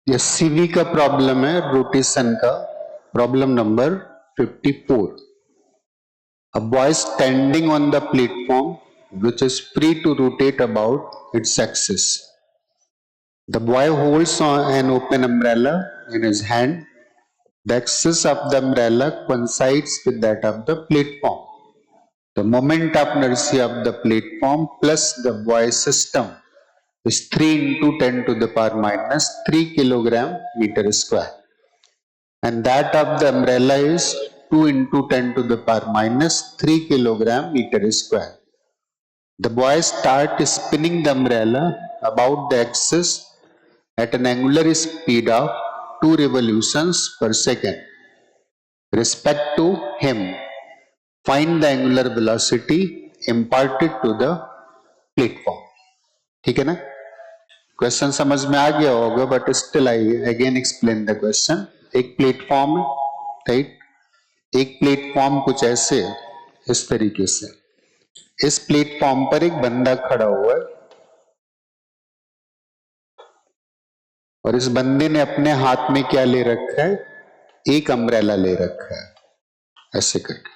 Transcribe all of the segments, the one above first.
ये सीवी का प्रॉब्लम है, रोटेशन का problem number 54. A boy standing on the platform which is free to rotate about its axis. The boy holds an open umbrella in his hand. The axis of the umbrella coincides with that of the platform. The moment of inertia of the platform plus the boy's system is 3 into 10 to the power minus 3 kilogram meter square. And that of the umbrella is 2 into 10 to the power minus 3 kilogram meter square. The boy starts spinning the umbrella about the axis at an angular speed of 2 revolutions per second. Respect to him, find the angular velocity imparted to the platform. ठीक है ना? Question समझ में आ गया होगा, but still I again explain the question. एक platform है, right? एक प्लेटफॉर्म कुछ ऐसे इस तरीके से, इस प्लेटफॉर्म पर एक बंदा खड़ा हुआ है और इस बंदे ने अपने हाथ में क्या ले रखा है? एक अम्ब्रेला ले रखा है, ऐसे करके,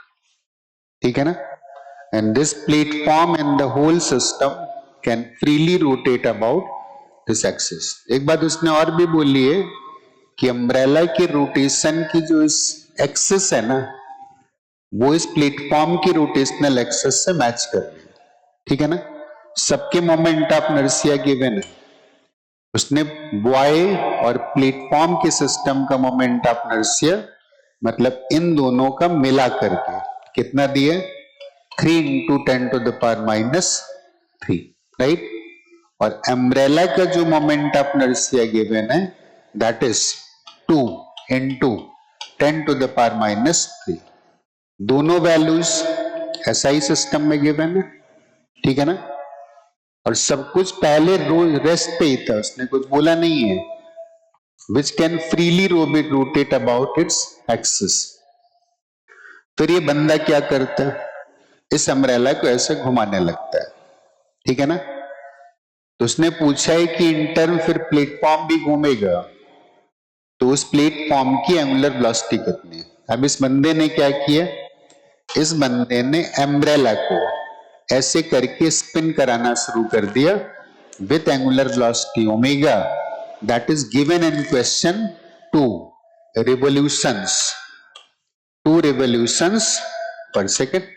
ठीक है ना? And this platform and the whole system can freely rotate about this axis. एक बात उसने और भी बोली है कि अम्ब्रेला के रोटेशन की जो इस एक्सिस है ना, वो इस प्लेटफॉर्म की रोटेशनल एक्सिस से मैच कर रही है, ठीक है ना? सबके मोमेंट ऑफ इनर्शिया गिवन है. उसने बॉय और प्लेटफॉर्म के सिस्टम का मोमेंट ऑफ इनर्शिया मतलब इन दोनों का मिला करके कितना दिए? 3 into 10 to the power minus 3, right? और अम्ब्रेला का जो मोमेंट ऑफ इनर्शिया गिवन है that is 2 into 10 to the power minus 3. दोनों वैल्यूज एसआई सिस्टम में गिवन है, ठीक है ना? और सब कुछ पहले रेस्ट पे ही था, उसने कुछ बोला नहीं है. Which can freely rotate about its axis. फिर ये बंदा क्या करता है? इस अम्ब्रेला को ऐसे घुमाने लगता है, ठीक है ना? तो उसने पूछा है कि इंटर्न फिर प्लेटफॉर्म भी घूमेगा, तो उस प्लेटफॉर्म की एंगुलर वेलोसिटी कितनी है? अब इस बंदे ने क्या किया? इस बंदे ने अम्ब्रेला को ऐसे करके स्पिन कराना शुरू कर दिया with angular velocity omega that is given in question 2 revolutions, 2 revolutions per second.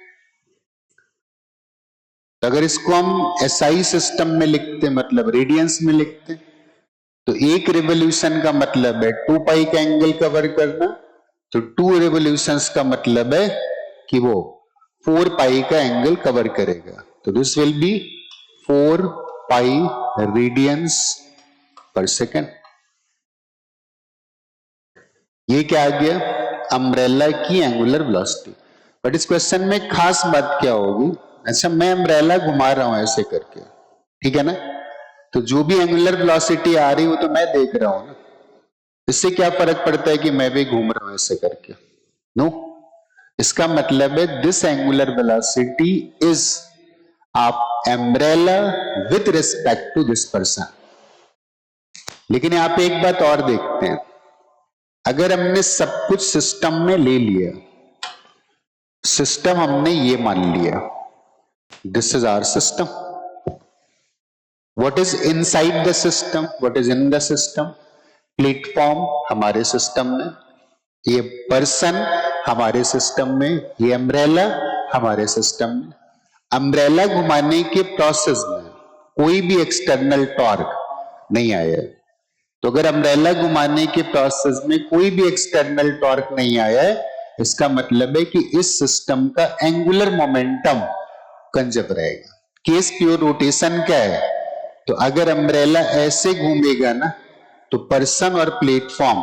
अगर इसको हम एसआई सिस्टम में लिखते, मतलब रेडियंस में लिखते, तो एक रिवोल्यूशन का मतलब है 2 पाई का एंगल कवर करना, तो 2 रिवोल्यूशंस का मतलब है कि वो 4 पाई का एंगल कवर करेगा. तो this will B 4 pi radiance पर सेकेंड. ये क्या आ गया? अम्ब्रेला की एंगुलर वेलोसिटी. बट इस क्वेश्चन में खास बात क्या होगी? अच्छा, मैं अम्ब्रेला घुमा रहा हूं ऐसे करके, ठीक है ना? तो जो भी एंगुलर वेलोसिटी आ रही हो तो मैं देख रहा हूं ना, इससे क्या फर्क पड़ता है कि मैं भी घूम रहा हूं ऐसे करके? नो. इसका मतलब है this angular velocity is of umbrella with respect to this person. लेकिन यहां पे एक बात और देखते हैं. अगर हमने सब कुछ सिस्टम में ले लिया, सिस्टम हमने ये मान लिया, this is our system. What is inside the system? What is in the system? Platform हमारे सिस्टम में, ये पर्सन हमारे सिस्टम में, ये अम्ब्रेला हमारे सिस्टम में. अम्ब्रेला घुमाने के प्रोसेस में कोई भी एक्सटर्नल टॉर्क नहीं आया. तो अगर अम्ब्रेला घुमाने के प्रोसेस में कोई भी एक्सटर्नल टॉर्क नहीं आया है, इसका मतलब है कि इस सिस्टम का एंगुलर मोमेंटम कंजर्व रहेगा. केस प्योर रोटेशन क्या है? तो अगर अम्ब्रेला ऐसे घूमेगा ना, तो पर्सन और प्लेटफॉर्म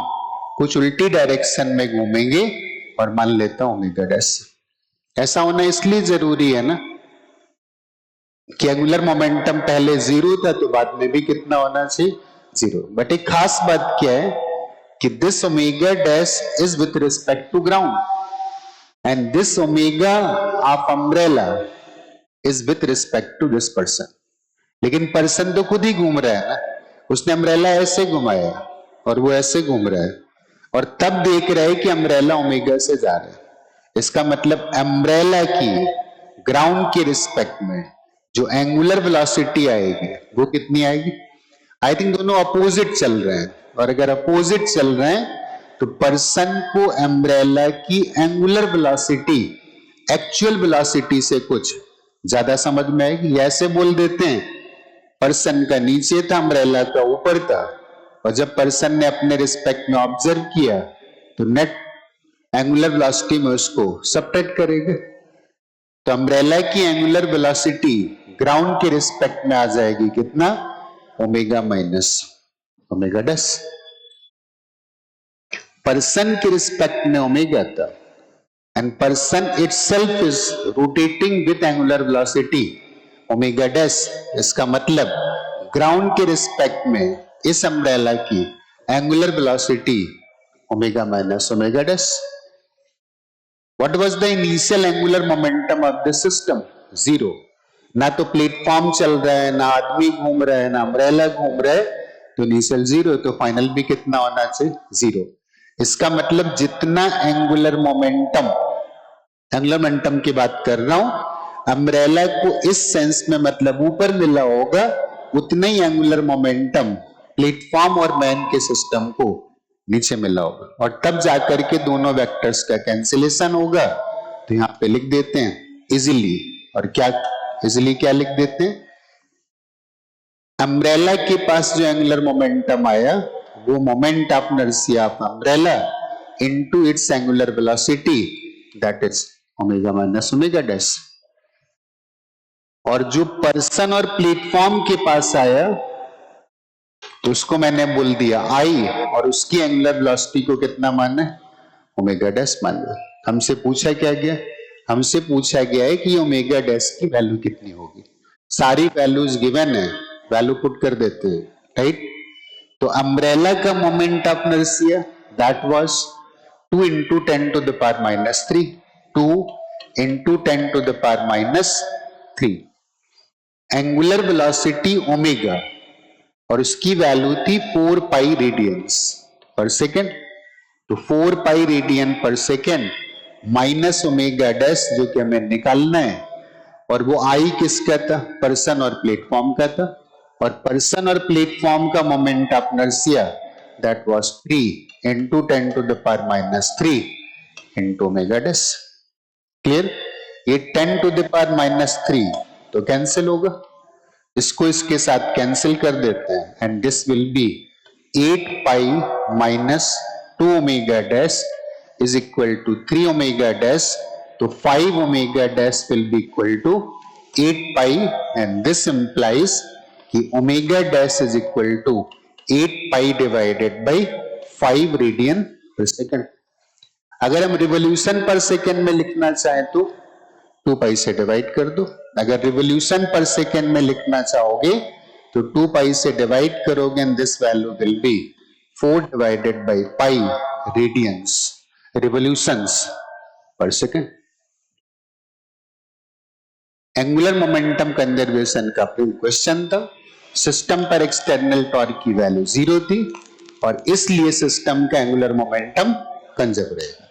कुछ उल्टी डायरेक्शन में घूमेंगे, और मान लेता हूं ओमेगा डैश. ऐसा होना इसलिए जरूरी है ना कि एंगुलर मोमेंटम पहले 0 था, तो बाद में भी कितना होना चाहिए? 0. बट एक खास बात क्या है कि this omega dash is with respect to ground and this omega of umbrella is with respect to this person. लेकिन पर्सन तो खुद ही घूम रहा है ना, उसने अम्ब्रेला ऐसे घुमाया, और वो ऐसे घूम रहा है और तब देख रहा है कि अम्ब्रेला ओमेगा से जा रहा है। इसका मतलब अम्ब्रेला की ग्राउंड के रिस्पेक्ट में जो एंगुलर वेलोसिटी आएगी वो कितनी आएगी? आई थिंक दोनों अपोजिट चल रहे हैं, और अगर अपोजिट चल रहे हैं तो पर्सन को अम्ब्रेला की एंगुलर वेलोसिटी एक्चुअल वेलोसिटी से कुछ ज्यादा समझ में आएगी। ऐसे बोल देते हैं पर्सन का नीचे था, अम्ब्रेला का ऊपर था, और जब पर्सन ने अपने रिस्पेक्ट में ऑब्जर्व किया तो नेट एंगुलर वेलोसिटी में उसको सबट्रैक्ट करेगा। तो अम्ब्रेला की एंगुलर वेलोसिटी ग्राउंड के रिस्पेक्ट में आ जाएगी कितना? Omega minus omega dash. Person के रिस्पेक्ट में ओमेगा था and person itself is rotating with angular velocity omega dash. इसका मतलब ग्राउंड के रिस्पेक्ट में इस अम्ब्रेला की angular velocity omega minus omega dash. What was the initial angular momentum of the system? Zero. ना तो प्लेटफॉर्म चल रहा है, ना आदमी घूम रहा है, ना अम्ब्रेला घूम रहा है, तो इनिशियल जीरो, तो फाइनल भी कितना होना चाहिए? जीरो। इसका मतलब जितना एंगुलर मोमेंटम की बात कर रहा हूं, अम्ब्रेला को इस सेंस में मतलब ऊपर मिला होगा, उतना ही एंगुलर मोमेंटम प्लेटफॉर्म और मैन के सिस्टम को नीचे मिला होगा, और तब जाकर के दोनों वेक्टर्स का कैंसिलेशन होगा। तो यहां पे लिख देते हैं इजीली, और क्या इजीली क्या लिख देते हैं? अम्ब्रेला के पास जो एंगुलर मोमेंटम आया वो moment of inertia of umbrella into its angular velocity, that is omega minus omega dash. और जो पर्सन और प्लेटफॉर्म के पास आया तो उसको मैंने बोल दिया आई, और उसकी एंगुलर वेलोसिटी को कितना मानना है? ओमेगा डैश मानना है। हमसे पूछा क्या गया? हमसे पूछा गया है कि ओमेगा डैश की वैल्यू कितनी होगी। सारी वैल्यूज गिवन है, वैल्यू पुट कर देते हैं, राइट? तो अम्ब्रेला का moment of inertia that was 2 into 10 to the power minus 3, 2 into 10 to the power minus 3। Angular velocity omega और उसकी वैल्यू थी 4 पाई रेडियंस पर सेकेंड। तो 4 pi radian per second minus omega dash जो कि हमें निकालना है, और वो आई किसका था? पर्सन और प्लेटफॉर्म का था, और पर्सन और प्लेटफॉर्म का moment of inertia that was 3 into 10 to the power minus 3 into omega dash. Clear? ये 10 to the power minus 3 तो कैंसिल होगा, इसको इसके साथ कैंसिल कर देते हैं, and this will be 8 pi minus 2 omega dash is equal to 3 omega dash. तो 5 omega dash will be equal to 8 pi, and this implies कि omega dash is equal to 8 pi divided by 5 radian per second. अगर हम revolution per second में लिखना चाहें तो 2 पाई से divide कर दो। अगर रिवोल्यूशन पर सेकेंड में लिखना चाहोगे तो 2 पाई से डिवाइड करोगे, and this value will be 4 divided by pi radiance revolutions पर सेकेंड। एंगुलर मोमेंटम कंजर्वेशन का क्वेश्चन था। सिस्टम पर एक्सटर्नल टॉर्क की वैल्यू 0 थी, और इसलिए सिस्टम का एंगुलर मोमेंटम कंजर्व रहेगा।